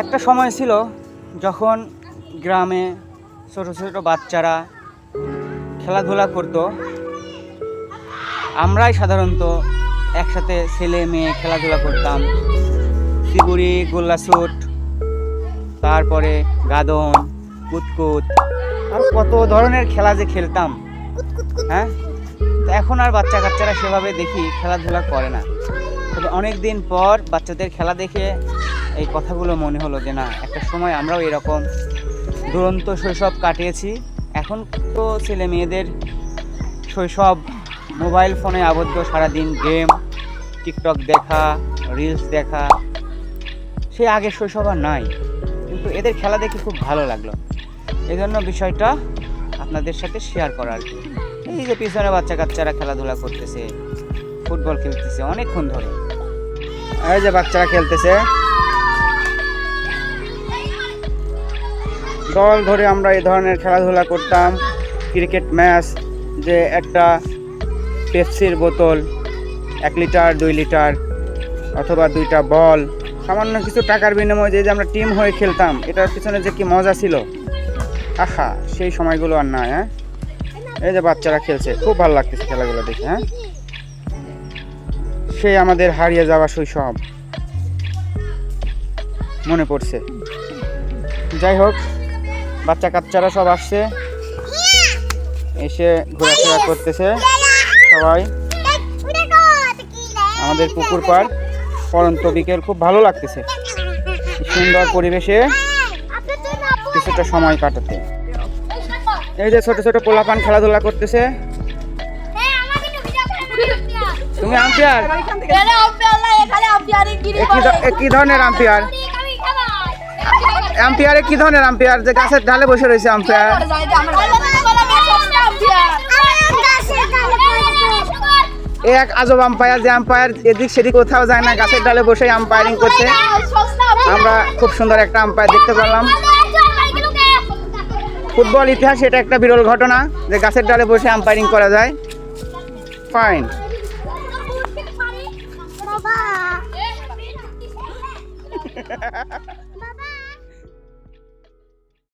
একটা সময় ছিল যখন গ্রামে ছোট ছোট বাচ্চারা খেলাধুলা করতো, আমরাই সাধারণত একসাথে ছেলে মেয়ে খেলাধুলা করতাম। শিবুরি, গোল্লাছুট, তারপরে গাদন, কুতকুত, আর কত ধরনের খেলা যে খেলতাম। হ্যাঁ, তো এখন আর বাচ্চা কাচ্চারা সেভাবে দেখি খেলাধুলা করে না। তবে অনেক দিন পর বাচ্চাদের খেলা দেখে এই কথাগুলো মনে হলো যে না, একটা সময় আমরাও এরকম দুরন্ত শৈশব কাটিয়েছি। এখন তো ছেলে মেয়েদের শৈশব মোবাইল ফোনে আবদ্ধ, সারাদিন গেম, টিকটক দেখা, রিলস দেখা, সে আগের শৈশব আর নাই। কিন্তু এদের খেলা দেখে খুব ভালো লাগলো, এই জন্য বিষয়টা আপনাদের সাথে শেয়ার করা আর কি। এই যে পিছনে বাচ্চা কাচ্চারা খেলাধুলা করতেছে, ফুটবল খেলতেছে অনেকক্ষণ ধরে। এই যে বাচ্চারা খেলতেছে, দল ধরে আমরা এই ধরনের খেলাধুলা করতাম। ক্রিকেট ম্যাচ, যে একটা পেপসির বোতল 1 লিটার 2 লিটার অথবা 2টা বল, সামান্য কিছু টাকার বিনিময়ে যে আমরা টিম হয়ে খেলতাম, এটার পিছনে যে কি মজা ছিল, আহা, সেই সময়গুলো আর নাই। হ্যাঁ, এই যে বাচ্চারা খেলছে, খুব ভালো লাগতেছে খেলাগুলো দেখে। হ্যাঁ, সেই আমাদের হারিয়ে যাওয়া শৈশব মনে পড়ছে। যাই হোক, বাচ্চা কাচ্চারা সব আসছে, এসে ঘোরাফেরা করতেছে সবাই। আমাদের পুকুর পাড়, পরন্ত বিকেল, খুব ভালো লাগতেছে সুন্দর পরিবেশে কিছুটা সময় কাটাতে। এই যে ছোট ছোট পোলাপান খেলাধুলা করতেছে। তুমি আম্পায়ার? কি ধরনের আম্পায়ার? আম্পায়ারে কি ধরনের আম্পায়ার? যে গাছের ঢালে বসে রয়েছে আম্পায়ার। এক আজব আম্পায়ার, যে আম্পায়ার এদিক সেদিক কোথাও যায় না, গাছের ডালে বসে আম্পায়ারিং করছে। আমরা খুব সুন্দর একটা আম্পায়ার দেখতে পেলাম। ফুটবল ইতিহাস এটা একটা বিরল ঘটনা যে গাছের ডালে বসে আম্পায়ারিং করা যায়। ফাইন।